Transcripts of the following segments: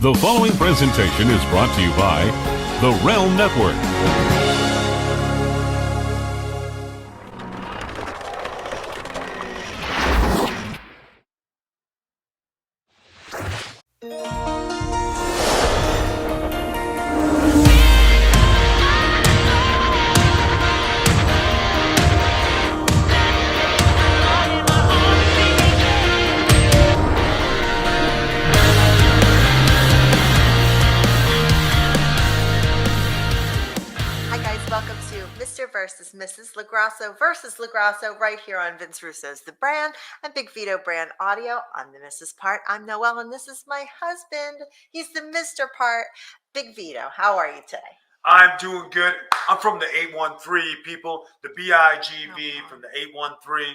The following presentation is brought to you by the Realm Network. Versus Mrs. LaGrasso versus LaGrasso right here on Vince Russo's The Brand and Big Vito Brand Audio. I'm the Mrs. part. I'm Noel, and this is my husband. He's the Mr. part. Big Vito, how are you today? I'm doing good. I'm from the 813, people. The BIGV from the 813.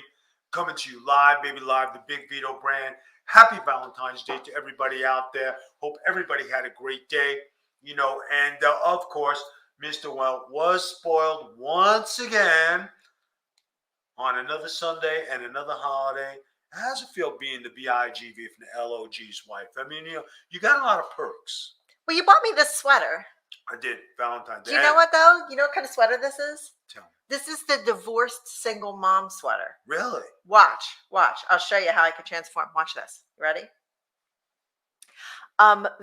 Coming to you live, baby live, the Big Vito Brand. Happy Valentine's Day to everybody out there. Hope everybody had a great day. And of course, Mr. Noel was spoiled once again on another Sunday and another holiday. How does it feel being the BIGV from the LOG's wife? I mean, you got a lot of perks. Well, you bought me this sweater. I did, Valentine's Day. Do you know what, though? You know what kind of sweater this is? Tell me. This is the divorced single mom sweater. Really? Watch. I'll show you how I can transform. Watch this. You ready?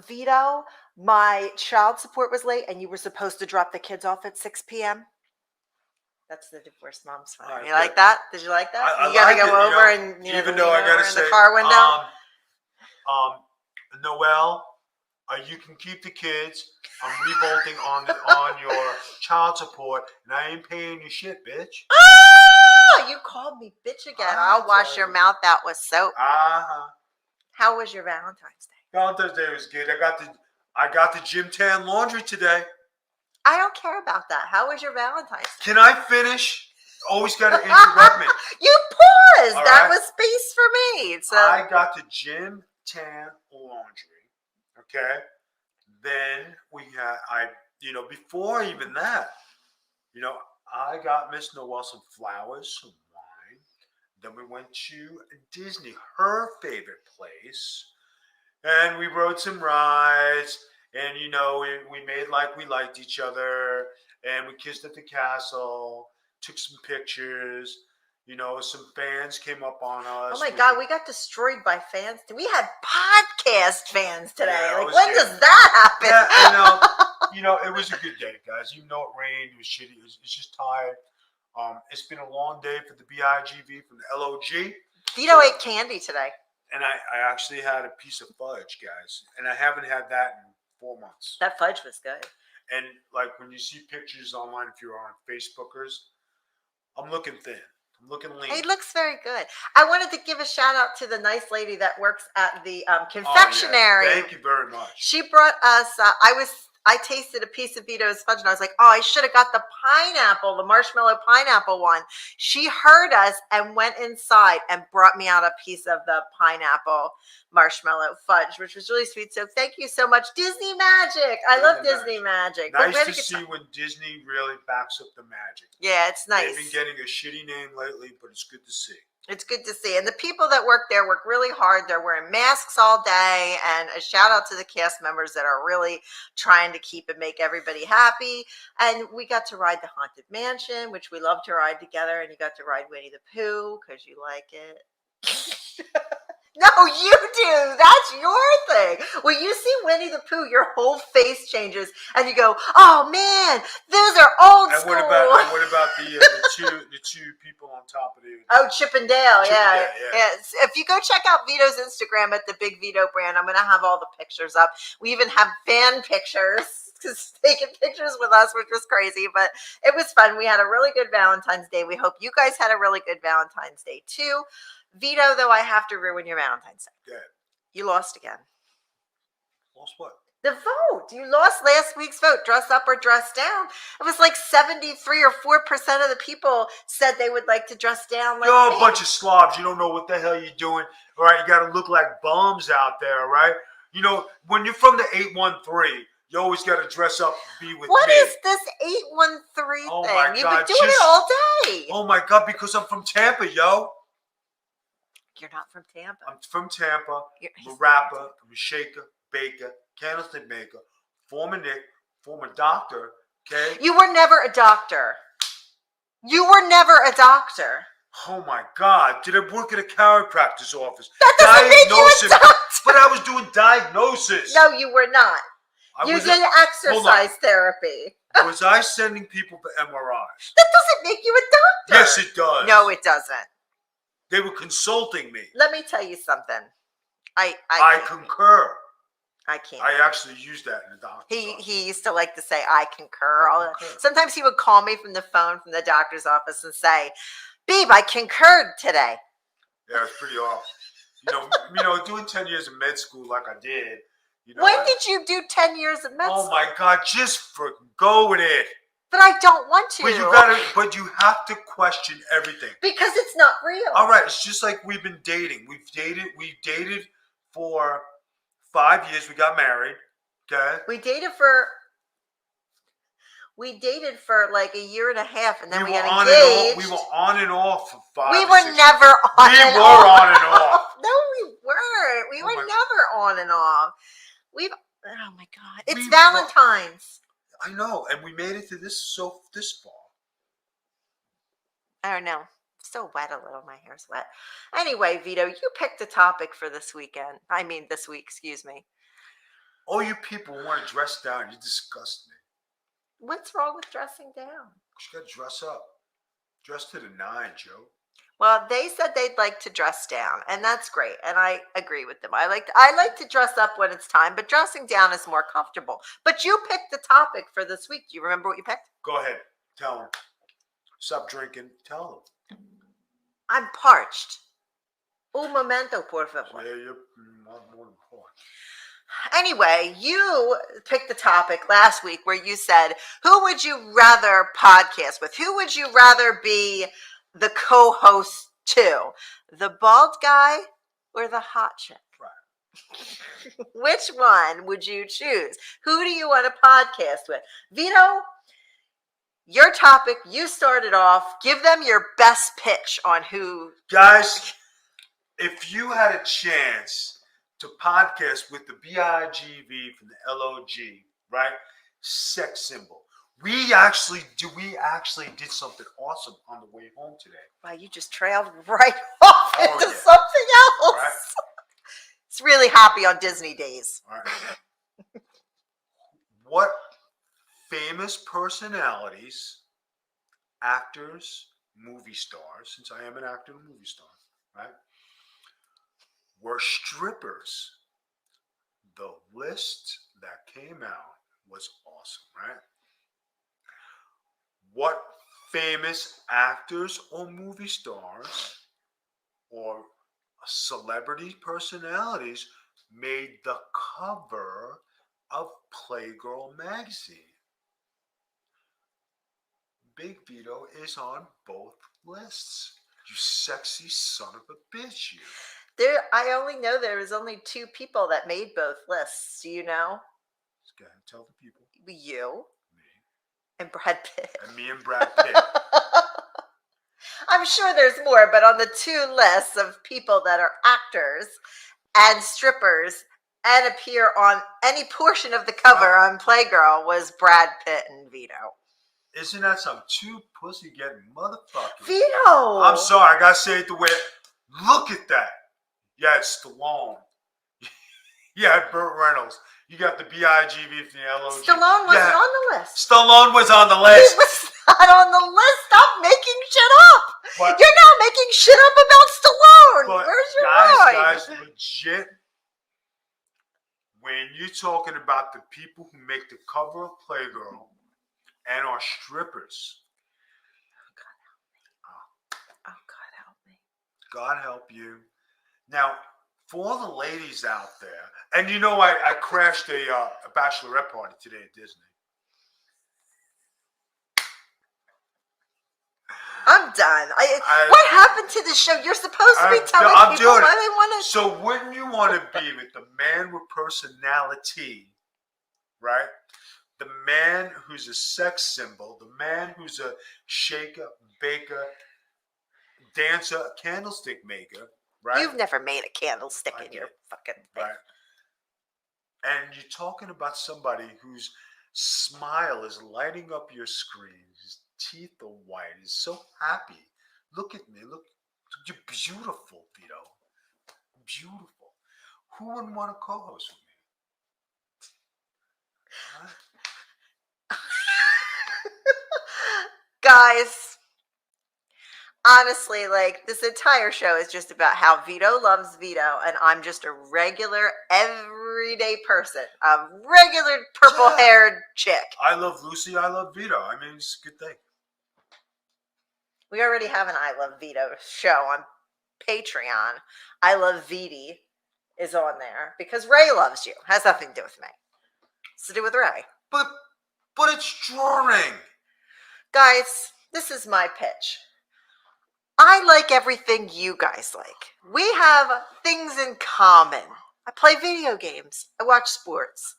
Vito, my child support was late and you were supposed to drop the kids off at 6 p.m. That's the divorced mom sweater. Right, you like that? Did you like that? You gotta go over and even though I gotta say, the car window. Noel, you can keep the kids. I'm revolting on your child support, and I ain't paying you shit, bitch. Ah! You called me bitch again. I'll wash your mouth out with soap. How was your Valentine's Day? Valentine's Day was good. I got the gym tan laundry today. I don't care about that. How was your Valentine's Day? Can I finish? Always got to interrupt me. You paused. All that right. was space for me. So I got the gym tan laundry. Okay. Then before even that, I got Miss Noel some flowers, some wine. Then we went to Disney, her favorite place. And we rode some rides, and we made like we liked each other, and we kissed at the castle, took some pictures. Some fans came up on us. Oh my God, we got destroyed by fans. We had podcast fans today. Yeah, when does that happen? Yeah, it was a good day, guys. Even though it rained, it was shitty. It's just tired. It's been a long day for the BIGV from the LOG. Vito ate candy today. And I actually had a piece of fudge, guys. And I haven't had that in 4 months. That fudge was good. And like when you see pictures online, if you're on Facebookers, I'm looking thin. I'm looking lean. He looks very good. I wanted to give a shout out to the nice lady that works at the confectionery. Oh, yeah. Thank you very much. She brought us, I tasted a piece of Vito's fudge and I was like, oh, I should have got the marshmallow pineapple one. She heard us and went inside and brought me out a piece of the pineapple marshmallow fudge, which was really sweet. So thank you so much. Disney Magic. I love Disney Magic. Nice to see when Disney really backs up the magic. Yeah, it's nice. They've been getting a shitty name lately, but it's good to see. It's good to see. And the people that work there work really hard. They're wearing masks all day. And a shout out to the cast members that are really trying to keep and make everybody happy. And we got to ride the Haunted Mansion, which we love to ride together. And you got to ride Winnie the Pooh because you like it. No, you do. That's your thing. When you see Winnie the Pooh, your whole face changes, and you go, "Oh man, those are old school." And what about the two people on top of the? Oh, Chip and Dale, yeah. If you go check out Vito's Instagram at the Big Vito Brand, I'm gonna have all the pictures up. We even have fan pictures. Taking pictures with us, which was crazy, but it was fun. We had a really good Valentine's Day. We hope you guys had a really good Valentine's Day too. Vito, though, I have to ruin your Valentine's Day. Good. You lost again. Lost what? The vote. You lost last week's vote. Dress up or dress down. It was like 73 or 4% of the people said they would like to dress down. You're a bunch of slobs. You don't know what the hell you're doing. All right, you got to look like bums out there, right? When you're from the 813, you always got to dress up and be with me. What is this 813 thing? My You've been doing it all day. Oh, my God, because I'm from Tampa, yo. You're not from Tampa. I'm from Tampa. I'm a rapper. I'm a shaker. baker, candlestick maker, former Nick, former doctor. Okay. You were never a doctor. You were never a doctor. Oh my God! Did I work at a chiropractor's office? That doesn't make you a doctor. But I was doing diagnosis. No, you were not. You did hold exercise therapy. on. Was I sending people for MRIs? That doesn't make you a doctor. Yes, it does. No, it doesn't. They were consulting me. Let me tell you something. I concur. I can't. I actually used that in the doctor's office. He used to like to say, I concur. I concur. Sometimes he would call me from the phone from the doctor's office and say, Beeb, I concurred today. Yeah, it's pretty awful. Doing 10 years of med school like I did. When did you do 10 years of med school? Oh my God, just go with it. But I don't want to. But you have to question everything. Because it's not real. All right, it's just like we've been dating. We dated for 5 years. We got married. Okay. We dated for like a year and a half, and then we got engaged. We were on and off for 5 We or were 6 never on and off. We were on and off. No, we weren't. We were never on and off. Oh my God. It's Valentine's. I know, and we made it to this far. I don't know. Still wet a little. My hair's wet. Anyway, Vito, you picked a topic for this week, excuse me. All you people want to dress down. You disgust me. What's wrong with dressing down? You got to dress up. Dress to the nine, Joe. Well, they said they'd like to dress down, and that's great, and I agree with them. I like to dress up when it's time, but dressing down is more comfortable. But you picked the topic for this week. Do you remember what you picked? Go ahead. Tell them. Stop drinking. Tell them. I'm parched. Un momento, por favor. Yeah, you're more than parched. Anyway, you picked the topic last week where you said, who would you rather podcast with? Who would you rather be the co-host to? The bald guy or the hot chick? Right. Which one would you choose? Who do you want to podcast with? Vito, your topic, you started off. Give them your best pitch on who. Guys, if you had a chance to podcast with the BIGV from the LOG, right? Sex symbol. We actually did something awesome on the way home today. Wow, you just trailed right off into something else. Right. It's really happy on Disney days. All right. What famous personalities, actors, movie stars, since I am an actor and movie star, right, were strippers? The list that came out was awesome, right? What famous actors or movie stars or celebrity personalities made the cover of Playgirl magazine? Big Vito is on both lists. You sexy son of a bitch, you. I only know there was only 2 people that made both lists. Do you know? Let's go ahead and tell the people. You. Me. And Brad Pitt. And me and Brad Pitt. I'm sure there's more, but on the 2 lists of people that are actors and strippers and appear on any portion of the cover on Playgirl was Brad Pitt and Vito. Isn't that some 2 pussy getting motherfuckers? Vito! I'm sorry, I gotta say it the way. Look at that. Yeah, it's Stallone. Yeah, Burt Reynolds. You got the BIGV from the LOG. Stallone wasn't on the list. Stallone was on the list. He was not on the list. Stop making shit up. But, you're not making shit up about Stallone. Where's your mind? Guys, legit. When you're talking about the people who make the cover of Playgirl and are strippers. Oh, God help me. God help you. Now, for all the ladies out there, and I crashed a bachelorette party today at Disney. I'm done. What happened to the show? You're supposed to be telling people why they want to. So wouldn't you want to be with the man with personality, right? The man who's a sex symbol, the man who's a shaker, baker, dancer, candlestick maker, right? You've never made a candlestick in your fucking thing. Right. and you're talking about somebody whose smile is lighting up your screen. His teeth are white. He's so happy. Look at me. Look, you're beautiful, Vito. Beautiful. Who wouldn't want to co-host with me? Huh? Guys, honestly, like this entire show is just about how Vito loves Vito, and I'm just a regular, everyday person, a regular purple-haired chick. I love Lucy. I love Vito. I mean, it's a good thing. We already have an I Love Vito show on Patreon. I Love Viti is on there because Ray loves you. Has nothing to do with me. It's to do with Ray. But it's drawing. Guys, this is my pitch. I like everything you guys like. We have things in common. I play video games. I watch sports.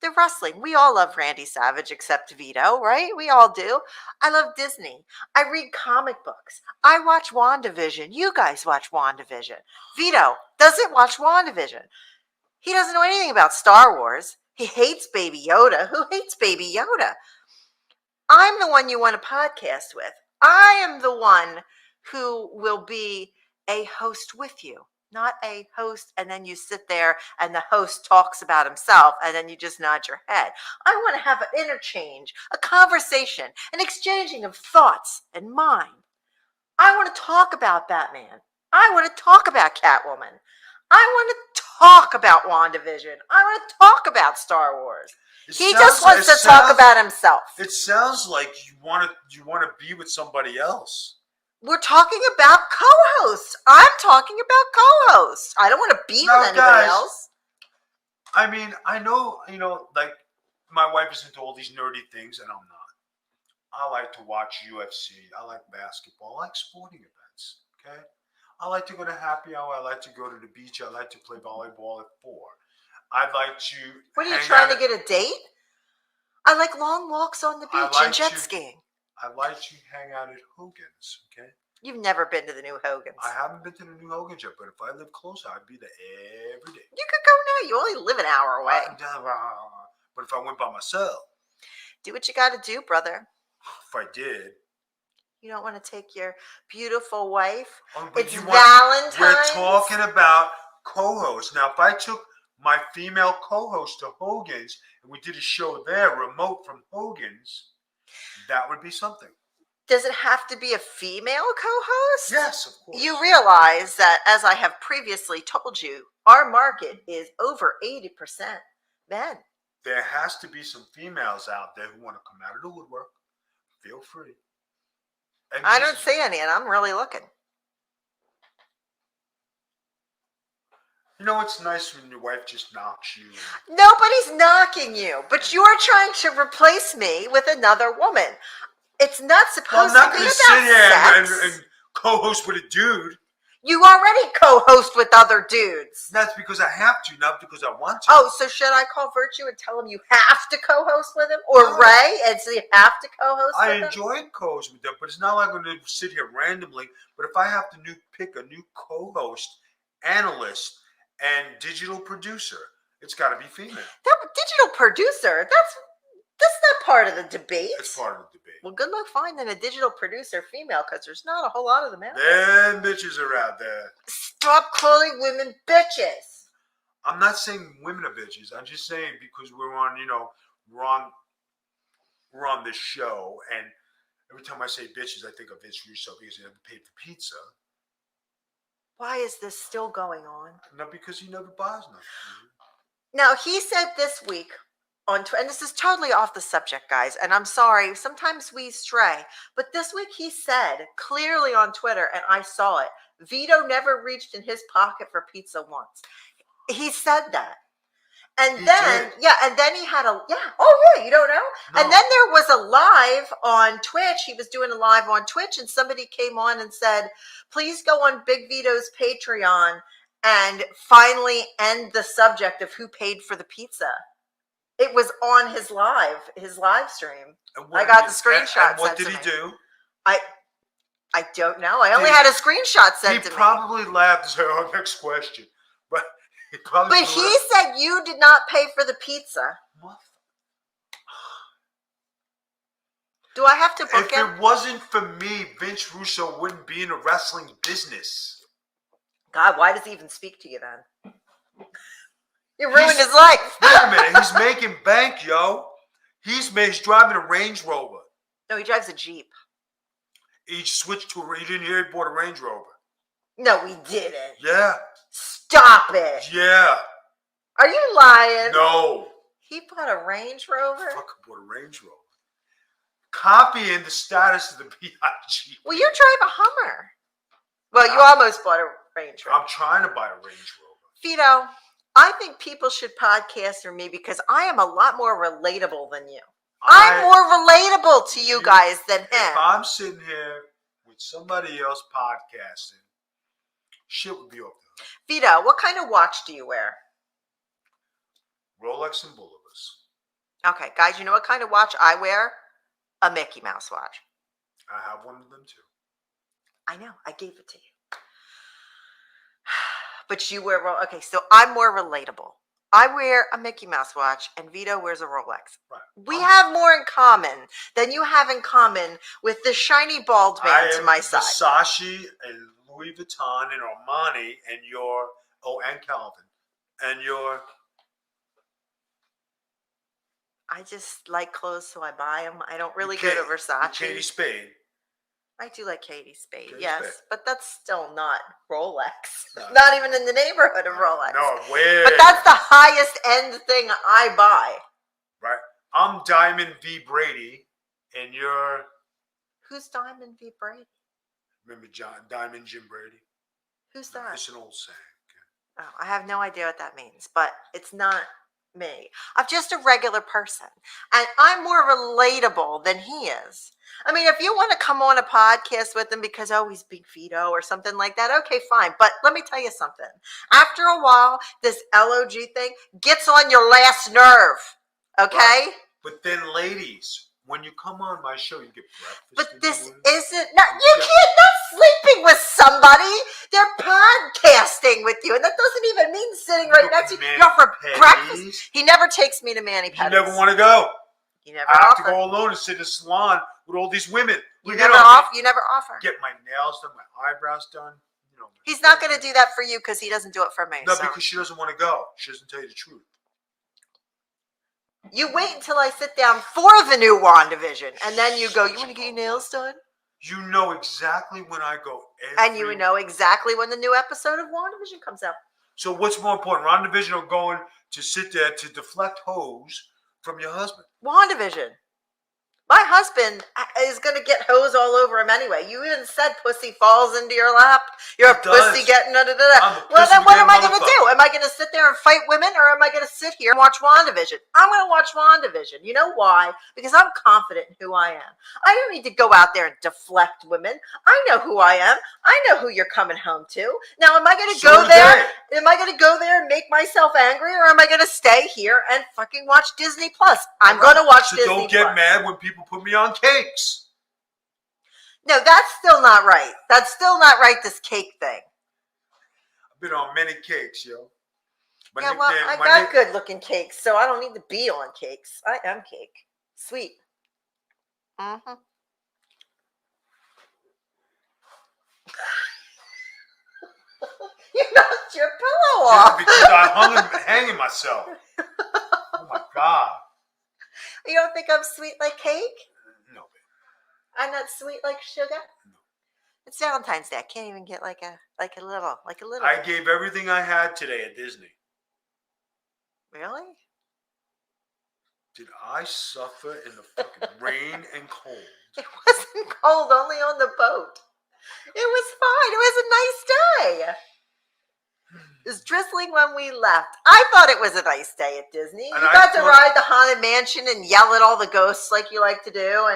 The wrestling. We all love Randy Savage except Vito, right? We all do. I love Disney. I read comic books. I watch WandaVision. You guys watch WandaVision. Vito doesn't watch WandaVision. He doesn't know anything about Star Wars. He hates Baby Yoda. Who hates Baby Yoda? I'm the one you want to podcast with. I am the one who will be a host with you, not a host and then you sit there and the host talks about himself and then you just nod your head. I want to have an interchange, a conversation, an exchanging of thoughts and mind. I want to talk about Batman. I want to talk about Catwoman. I want to talk about WandaVision. I want to talk about Star Wars. He just wants to talk about himself. It sounds like you want to be with somebody else. We're talking about co-hosts. I'm talking about co-hosts. I don't want to be with anybody else. I mean, I know, like my wife is into all these nerdy things and I'm not. I like to watch UFC. I like basketball. I like sporting events. Okay. I like to go to happy hour. I like to go to the beach. I like to play volleyball at 4. I'd like to. What are you trying to get a date? I like long walks on the beach and jet skiing. I like to hang out at Hogan's, okay? You've never been to the new Hogan's. I haven't been to the new Hogan's yet, but if I live closer, I'd be there every day. You could go now. You only live an hour away. But if I went by myself. Do what you got to do, brother. If I did. You don't want to take your beautiful wife? It's Valentine's. We're talking about co-hosts. Now, if I took my female co-host to Hogan's and we did a show there, remote from Hogan's, that would be something. Does it have to be a female co-host? Yes, of course. You realize that, as I have previously told you, our market is over 80% men. There has to be some females out there who want to come out of the woodwork. Feel free. And I don't see any, and I'm really looking. You know, it's nice when your wife just knocks you. Nobody's knocking you, but you're trying to replace me with another woman. It's not supposed to be about sex. I'm not going to sit here and co-host with a dude. You already co-host with other dudes. That's because I have to, not because I want to. Oh, so should I call Virtue and tell him you have to co-host with him? Or Ray, and so you have to co-host with him? I enjoy co-host with them, but it's not like I'm going to sit here randomly. But if I have to pick a new co-host, analyst, and digital producer, it's got to be female. That digital producer, that's not part of the debate. It's part of the debate. Well, good luck finding a digital producer female, because there's not a whole lot of them out there. Them bitches are out there. Stop calling women bitches. I'm not saying women are bitches. I'm just saying because we're on this show, and every time I say bitches, I think of Vince Russo because he had to pay for pizza. Why is this still going on? No, because he never buys nothing. Now, he said this week and this is totally off the subject, guys, and I'm sorry, sometimes we stray, but this week he said clearly on Twitter, and I saw it, Vito never reached in his pocket for pizza once. He said that. And he then he had you don't know? No. And then there was a live on Twitch. He was doing a live on Twitch, and somebody came on and said, please go on Big Vito's Patreon and finally end the subject of who paid for the pizza. It was on his live stream. I got the screenshot. And what did he do? I don't know. I only had a screenshot sent to me. He probably laughed and said, "Oh, next question." But He probably But blew he it said you did not pay for the pizza. up. Do I have to book If him? it wasn't for me, Vince Russo wouldn't be in the wrestling business. God, why does he even speak to you then? You ruined his life. Wait a minute, he's making bank, yo. He's driving a Range Rover. No, he drives a Jeep. He switched to he didn't hear he bought a Range Rover. No, he didn't. Yeah. Stop it. Yeah. Are you lying? No. He bought a Range Rover? Fucking bought a Range Rover. Copying the status of the BIG. Well, you drive a Hummer. Well, you almost bought a Range Rover. I'm trying to buy a Range Rover. Vito, I think people should podcast through me because I am a lot more relatable than you. I'm more relatable to you guys than him. If I'm sitting here with somebody else podcasting, shit would be off the hook. Vito, what kind of watch do you wear? Rolex and Bullovers. Okay, guys, you know what kind of watch I wear? A Mickey Mouse watch. I have one of them too. I know, I gave it to you. But you wear, okay, so I'm more relatable. I wear a Mickey Mouse watch and Vito wears a Rolex. Right. We have more in common than you have in common with the shiny bald man to my side. Versace and Louis Vuitton and Armani and and Calvin. And I just like clothes, so I buy them. I don't really go to Versace. Katie Spade. I do like Katie Spade, Katie yes. Spade. But that's still not Rolex. No. Not even in the neighborhood of Rolex. No, where? But that's the highest end thing I buy. Right. I'm Diamond V. Brady, and you're... Who's Diamond V. Brady? Remember Diamond Jim Brady? Who's that? It's an old saying. Oh, I have no idea what that means, but it's not me. I'm just a regular person, and I'm more relatable than he is. I mean, if you want to come on a podcast with him because, oh, he's Big Vito or something like that, okay, fine. But let me tell you something. After a while, this LOG thing gets on your last nerve, okay? Right. But then, ladies, when you come on my show, you get breakfast. But this isn't, no, you can't, not sleeping with somebody. They're podcasting with you. And that doesn't even mean sitting right next to you. You know, for breakfast. He never takes me to Manny Petties. You never want to go. You never I have offer. to go alone and sit in a salon with all these women. You never offer. You never offer. Get my nails done, my eyebrows done. You know. He's not going to do that for you because he doesn't do it for me. No, so. because she doesn't want to go. She doesn't tell you the truth. You wait until I sit down for the new WandaVision, and then you go, you want to get your nails done? You know exactly when I go. And you know exactly when the new episode of WandaVision comes out. So what's more important, WandaVision or going to sit there to deflect hose from your husband? WandaVision. My husband is going to get hose all over him anyway. You even said pussy falls into your lap. You're a pussy getting under the... Well, then what am I going to do? Am I going to sit there and fight women, or am I going to sit here and watch WandaVision? I'm going to watch WandaVision. You know why? Because I'm confident in who I am. I don't need to go out there and deflect women. I know who I am. I know who you're coming home to. Now, am I going to go there? Am I going to go there and make myself angry, or am I going to stay here and fucking watch Disney Plus? I'm going to watch Disney Plus. Don't get mad when people put me on cakes. No, that's still not right. That's still not right, this cake thing. I've been on many cakes, yo. Yeah, well, I got good-looking cakes, so I don't need to be on cakes. I am cake. Sweet. Mm-hmm. You knocked your pillow off. Yeah, because I'm hanging myself. Oh, my God. You don't think I'm sweet like cake? No. I'm not sweet like sugar? No. It's Valentine's Day. I can't even get like a little. I gave everything I had today at Disney. Really? Did I suffer in the fucking rain and cold? It wasn't cold, only on the boat. It was fine. It was a nice day. It was drizzling when we left. I thought it was a nice day at Disney. You got to ride the Haunted Mansion and yell at all the ghosts like you like to do,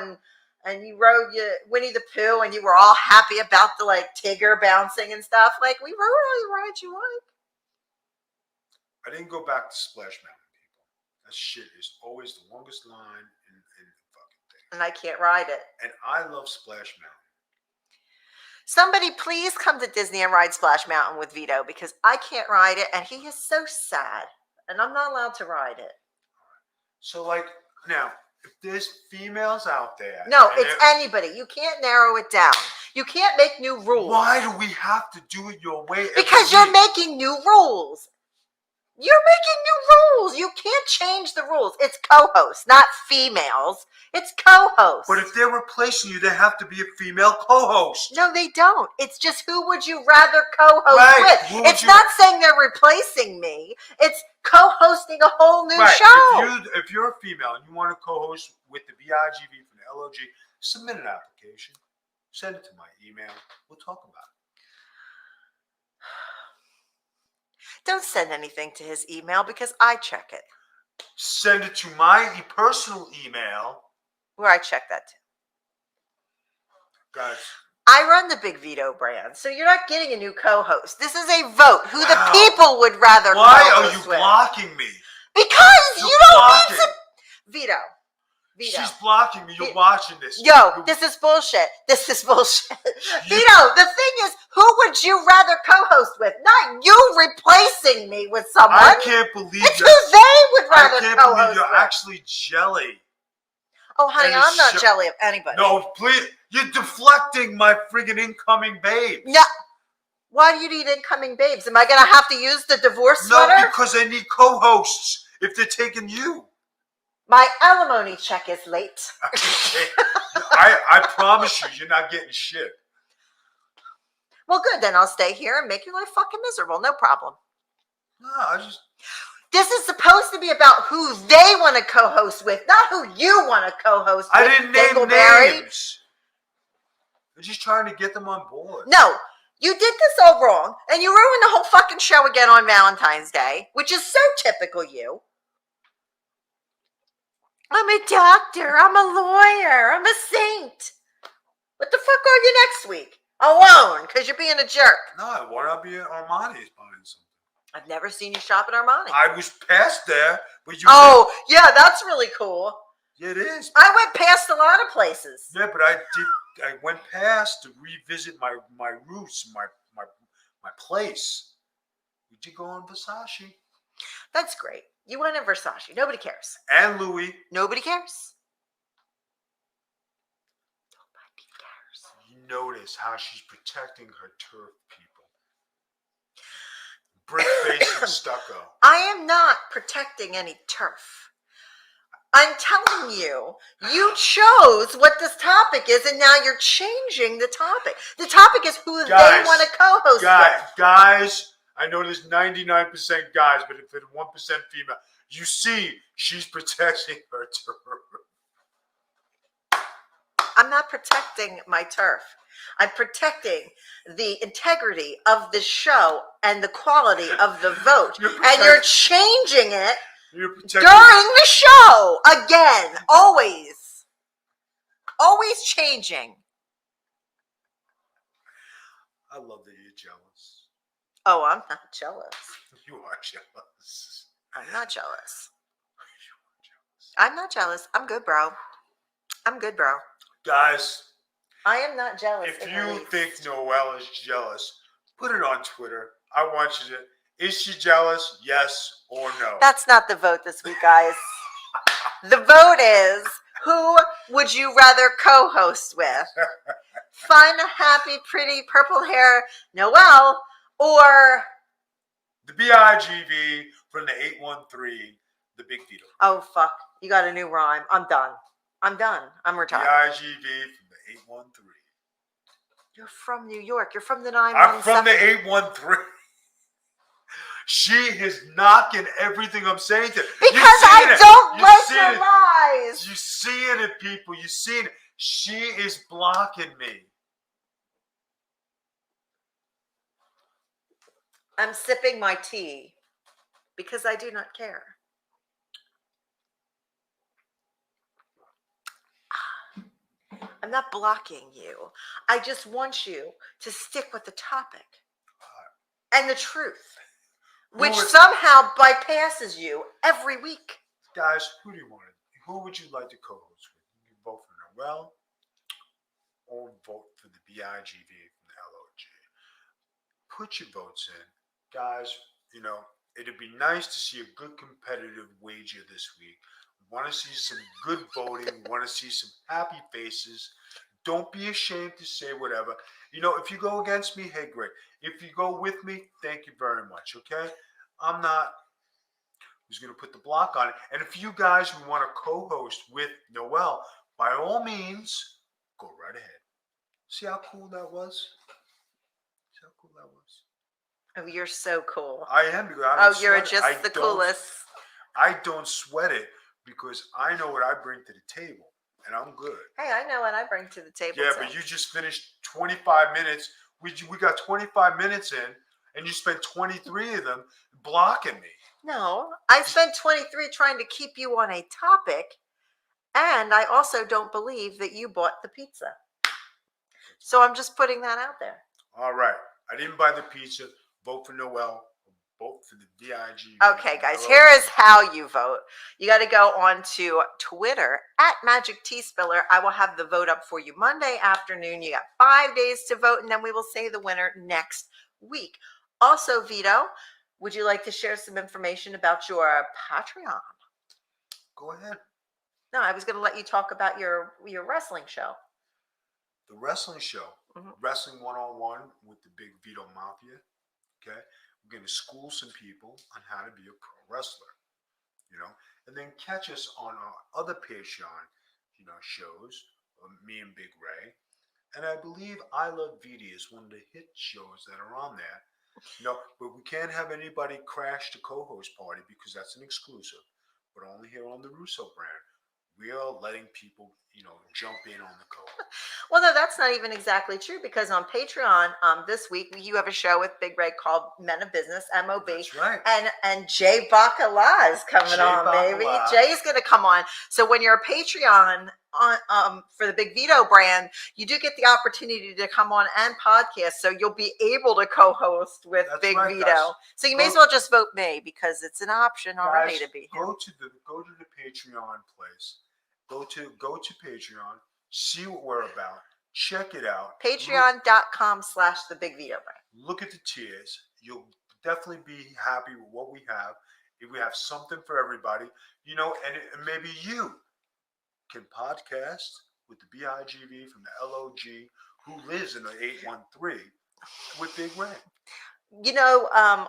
and you rode Winnie the Pooh, and you were all happy about the like Tigger bouncing and stuff. Like, we rode all the rides you like. I didn't go back to Splash Mountain, people. That shit is always the longest line in the fucking thing. And I can't ride it. And I love Splash Mountain. Somebody please come to Disney and ride Splash Mountain with Vito because I can't ride it and he is so sad and I'm not allowed to ride it. So, like, now, if there's females out there. No, it's anybody. You can't narrow it down. You can't make new rules. Why do we have to do it your way? Because you're making new rules. You're making new rules. You can't change the rules. It's co-hosts, not females. It's co-hosts. But if they're replacing you, there have to be a female co-host. No, they don't. It's just who would you rather co-host with? It's not saying they're replacing me. It's co-hosting a whole new show. If you're a female and you want to co-host with the BIGV from the LOG, submit an application. Send it to my email. We'll talk about it. Don't send anything to his email because I check it. Send it to my personal email. Where I check that to. Guys. I run the Big Vito brand, so you're not getting a new co-host. This is a vote. Who the people would rather co-host are you blocking me? Because you don't need to... Vito. She's blocking me. You're watching this. Yo, this is bullshit. This is bullshit. Vito, the thing is, who would you rather co-host with? Not you replacing me with someone. I can't believe it's who they would rather co-host with. I can't believe you're actually jelly. Oh, honey, I'm not jelly of anybody. No, please. You're deflecting my friggin' incoming babes. No. Why do you need incoming babes? Am I going to have to use the divorce sweater? No, because I need co-hosts if they're taking you. My alimony check is late. I promise you, you're not getting shit. Well, good. Then I'll stay here and make your life fucking miserable. No problem. No, This is supposed to be about who they want to co-host with, not who you want to co-host with. I didn't name names. I'm just trying to get them on board. No, you did this all wrong, and you ruined the whole fucking show again on Valentine's Day, which is so typical you. I'm a doctor. I'm a lawyer. I'm a saint. What the fuck are you next week? Alone, because you're being a jerk. No, I want to be at Armani's buying something. I've never seen you shop at Armani. I was past there, but you. Oh, yeah, that's really cool. Yeah, it is. I went past a lot of places. Yeah, but I went past to revisit my roots, my place. We did go on Versace. That's great. You went in Versace. Nobody cares. And Louis. Nobody cares. Nobody cares. You notice how she's protecting her turf people. Brick face and stucco. I am not protecting any turf. I'm telling you, you chose what this topic is, and now you're changing the topic. The topic is who they want to co-host with. Guys, I know there's 99% guys, but if it's 1% female, you see she's protecting her turf. I'm not protecting my turf. I'm protecting the integrity of the show and the quality of the vote. And you're changing it during the show. Again, always. Always changing. I love that you're jealous. Oh, I'm not jealous. You are jealous. I'm not jealous. I'm not jealous. I'm good, bro. I'm good, bro. Guys, I am not jealous. If you think Noel is jealous, put it on Twitter. I want you to. Is she jealous? Yes or no? That's not the vote this week, guys. The vote is, who would you rather co-host with? Fun, happy, pretty, purple hair Noel or the BIGV from the 813, the Big Vito. Oh, fuck. You got a new rhyme. I'm done. I'm retired. BIGV from the 813. You're from New York. You're from the 917. I'm from the 813. She is knocking everything I'm saying to her. Because I don't like your lies. You see it, people. You see it. She is blocking me. I'm sipping my tea because I do not care. I'm not blocking you. I just want you to stick with the topic and the truth, which somehow bypasses you every week. Guys, who would you like to co-host with? You can vote for Noel or vote for the BIGV from the put your votes in. Guys, it'd be nice to see a good competitive wager this week. We want to see some good voting. We want to see some happy faces. Don't be ashamed to say whatever. If you go against me, hey, great. If you go with me, thank you very much, okay? I'm not who's going to put the block on it. And if you guys who want to co-host with Noel, by all means, go right ahead. See how cool that was? See how cool that was? Oh, you're so cool. I am, because I don't you're sweat it. just the coolest. I don't sweat it because I know what I bring to the table, and I'm good. Hey, I know what I bring to the table. Yeah, too. but you just finished 25 minutes. We got 25 minutes in, and you spent 23 of them blocking me. No, I spent 23 trying to keep you on a topic, and I also don't believe that you bought the pizza. So I'm just putting that out there. All right. I didn't buy the pizza. Vote for Noel. Vote for the VIG. Okay, guys, here is how you vote. You got to go on to Twitter at Magic Tea Spiller. I will have the vote up for you Monday afternoon. You got 5 days to vote, and then we will say the winner next week. Also, Vito, would you like to share some information about your Patreon? Go ahead. No, I was going to let you talk about your wrestling show. The wrestling show, Wrestling 101 with the Big Vito Mafia. Okay, we're going to school some people on how to be a pro wrestler, and then catch us on our other Patreon, shows, me and Big Ray, and I believe I Love Vito is one of the hit shows that are on there. But we can't have anybody crash the co-host party because that's an exclusive, but only here on the Russo brand. We are letting people, jump in on the co-host. Well, no, that's not even exactly true, because on Patreon this week you have a show with Big Ray called Men of Business, MOB. That's right. And Jay Bacala is coming on, baby. Jay's going to come on. So when you're a Patreon for the Big Vito brand, you do get the opportunity to come on and podcast, so you'll be able to co-host with Big Vito. Guys. So you may as well just vote me, because it's an option already to be here. Go to the Patreon place. Go to Patreon. See what we're about. Check it out. Patreon.com/the Big Vito brand. Look at the tiers. You'll definitely be happy with what we have. If we have something for everybody, and maybe you can podcast with the BIGV from the LOG who lives in the 813 with Big Ray.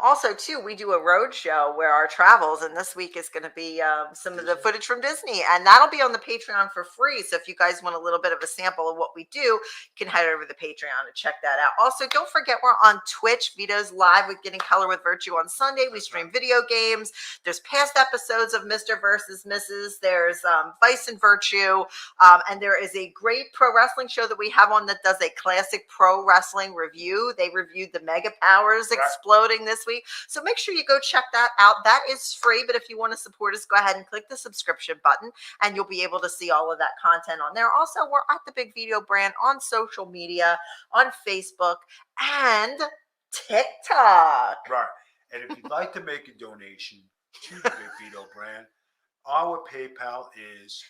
Also too, we do a road show where our travels, and this week is going to be some of the footage from Disney, and that'll be on the Patreon for free. So if you guys want a little bit of a sample of what we do, you can head over to the Patreon and check that out. Also, don't forget we're on Twitch. Vito's live with Getting Color with Virtue on Sunday. We stream video games. There's past episodes of Mr. versus Mrs. There's Vice and Virtue, and there is a great pro wrestling show that we have on that does a classic pro wrestling review. They reviewed the Mega Powers exploding this week, so make sure you go check that out. That is free, but if you want to support us, go ahead and click the subscription button and you'll be able to see all of that content on there. Also, we're at the Big Vito brand on social media, on Facebook and TikTok. Right. And if you'd like to make a donation to the Big Vito brand, our PayPal is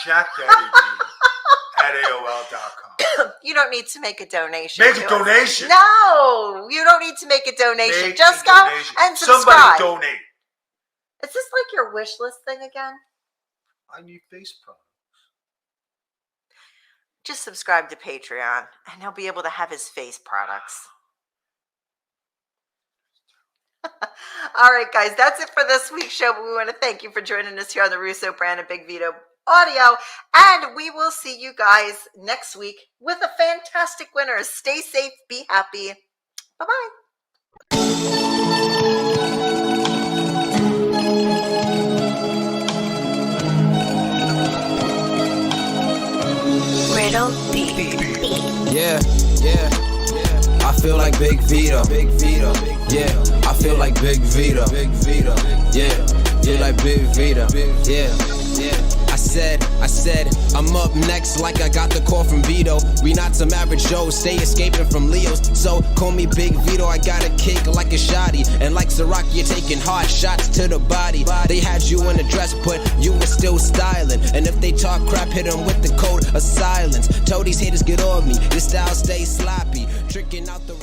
shackdaddyb@AOL.com. You don't need to make a donation. Make a donation. No, you don't need to make a donation. Just go and subscribe. Somebody donate. Is this like your wish list thing again? I need face products. Just subscribe to Patreon and he'll be able to have his face products. All right, guys, that's it for this week's show. But we want to thank you for joining us here on the Russo brand of Big Vito Audio. And we will see you guys next week with a fantastic winner. Stay safe, be happy. Bye-bye. Riddle B. Yeah. I feel like Big Vito. Yeah, I feel like Big Vito. Yeah, feel like Big Vito. Yeah. I said, I'm up next like I got the call from Vito. We not some average Joes, stay escaping from Leos. So call me Big Vito, I got a kick like a shotty. And like Ciroc, you're taking hard shots to the body. They had you in a dress, but you were still styling. And if they talk crap, hit them with the code of silence. Told these haters get off me, your style stays sloppy. Tricking out the